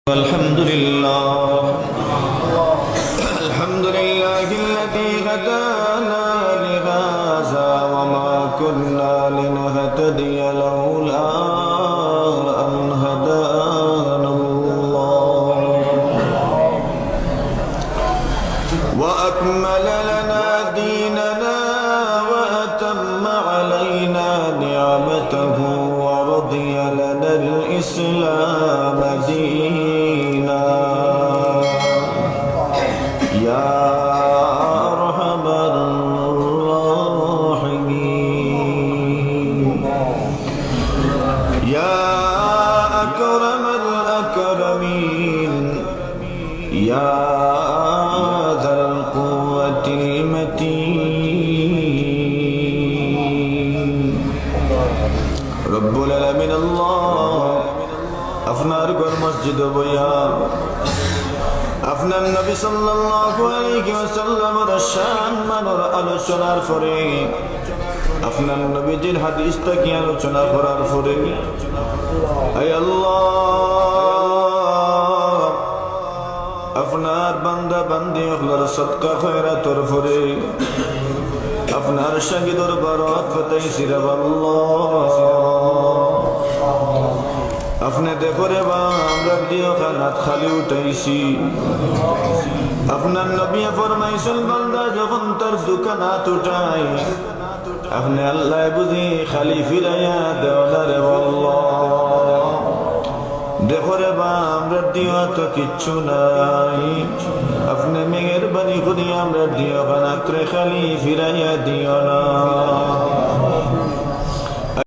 الحمد لله الذي هدانا لهذا وما كنا لنهتدي لولا أن هدانا الله وأكمل لنا ديننا وأتم علينا نعمته ورضي لنا الإسلام دينا يا أرحم الراحمين يا أكرم الأكرمين يا ذا القوة المتين رب العالمين الله আপনার ঘর মসজিদ বইয়া আপনার নবী সাল্লাল্লাহু আলাইহি ওয়াসাল্লামের শান মানের আলোচনার পরে আপনার নবীজির হাদিস থেকে আলোচনা করার পরে হে আল্লাহ আপনার বান্দা বান্দি হলার সদকা খয়রাতের পরে আপনার শাহী দরবারত ফতাইছি রে আল্লাহ আপনি দেখো রে বা আমরা দিও খানাত খালি উঠাইছি আপনার নবী ফরমাইছেন বান্দা যখন তার দোকানাত উঠাই আপনি আল্লাহ বুঝি খালি ফিরাইয়া দেও না রে আল্লাহ দেখো রে বা আমরা দিও তো কিচ্ছু নাই আপনি মেহেরবানি করি আমরা দিও খানাত খালি ফিরাইয়া দিও না